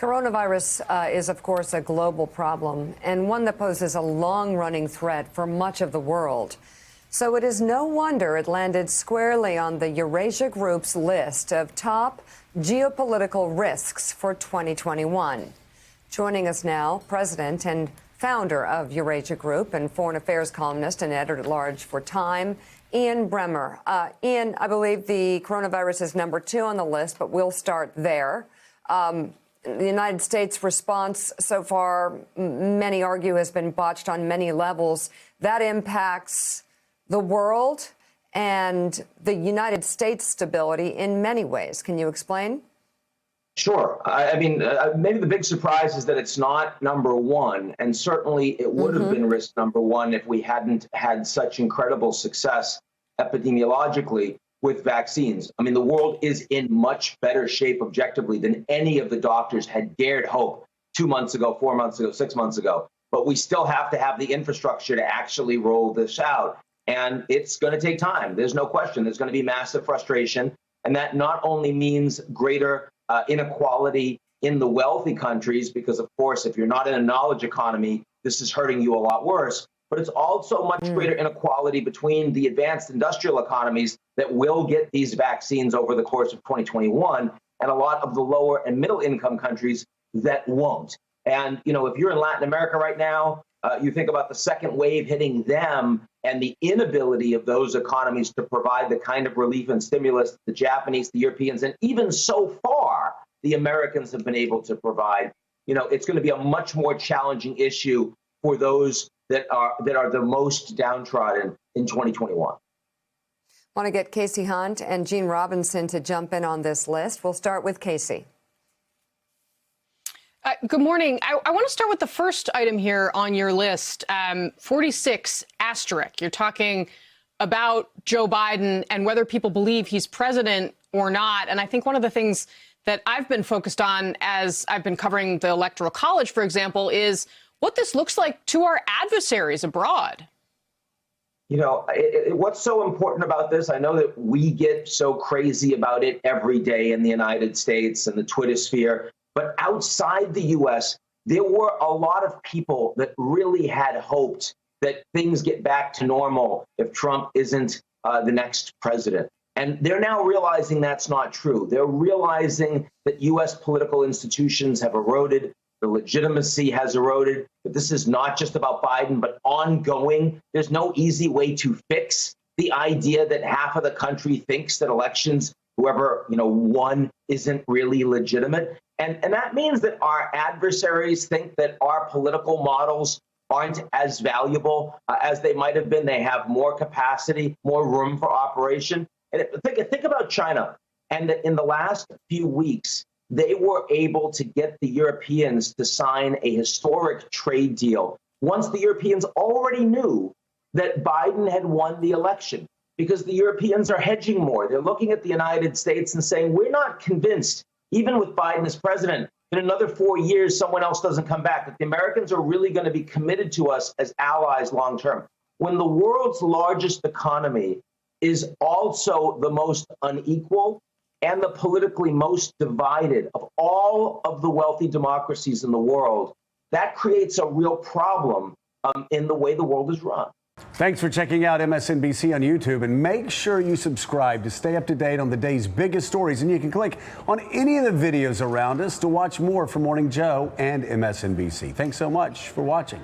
Coronavirus is, of course, a global problem and one that poses a long-running threat for much of the world. So it is no wonder it landed squarely on the Eurasia Group's list of top geopolitical risks for 2021. Joining us now, President and founder of Eurasia Group and foreign affairs columnist and editor-at-large for Time, Ian Bremmer. Ian, I believe the coronavirus is number 2 on the list, but we'll start there. The United States response so far, many argue, has been botched on many levels. That impacts the world and the United States' stability in many ways. Can you explain? Sure. I mean, maybe the big surprise is that it's not number 1, and certainly it would have been risk number 1 if we hadn't had such incredible success epidemiologically with vaccines. I mean, the world is in much better shape objectively than any of the doctors had dared hope 2 months ago, 4 months ago, 6 months ago. But we still have to have the infrastructure to actually roll this out. And it's going to take time. There's no question. There's going to be massive frustration. And that not only means greater inequality in the wealthy countries, because, of course, if you're not in a knowledge economy, this is hurting you a lot worse. But it's also much greater inequality between the advanced industrial economies that will get these vaccines over the course of 2021 and a lot of the lower and middle income countries that won't. And, you know, if you're in Latin America right now, you think about the second wave hitting them and the inability of those economies to provide the kind of relief and stimulus the Japanese, the Europeans, and even so far the Americans have been able to provide. You know, it's going to be a much more challenging issue for those that are the most downtrodden in 2021. I want to get Casey Hunt and Gene Robinson to jump in on this list. We'll start with Casey. Good morning. I want to start with the first item here on your list, 46 asterisk. You're talking about Joe Biden and whether people believe he's president or not. And I think one of the things that I've been focused on as I've been covering the Electoral College, for example, is what this looks like to our adversaries abroad. You know, what's so important about this, I know that we get so crazy about it every day in the United States and the Twitter sphere, but outside the U.S., there were a lot of people that really had hoped that things get back to normal if Trump isn't the next president. And they're now realizing that's not true. They're realizing that U.S. political institutions have eroded. The legitimacy has eroded, that this is not just about Biden, but ongoing. There's no easy way to fix the idea that half of the country thinks that elections, whoever, won, isn't really legitimate. And that means that our adversaries think that our political models aren't as valuable as they might have been. They have more capacity, more room for operation. And think about China. And that in the last few weeks, they were able to get the Europeans to sign a historic trade deal once the Europeans already knew that Biden had won the election, because the Europeans are hedging more. They're looking at the United States and saying, we're not convinced, even with Biden as president, in another 4 years, someone else doesn't come back, that the Americans are really going to be committed to us as allies long term. When the world's largest economy is also the most unequal and the politically most divided of all of the wealthy democracies in the world, that creates a real problem in the way the world is run. Thanks for checking out MSNBC on YouTube, and make sure you subscribe to stay up to date on the day's biggest stories. And you can click on any of the videos around us to watch more from Morning Joe and MSNBC. Thanks so much for watching.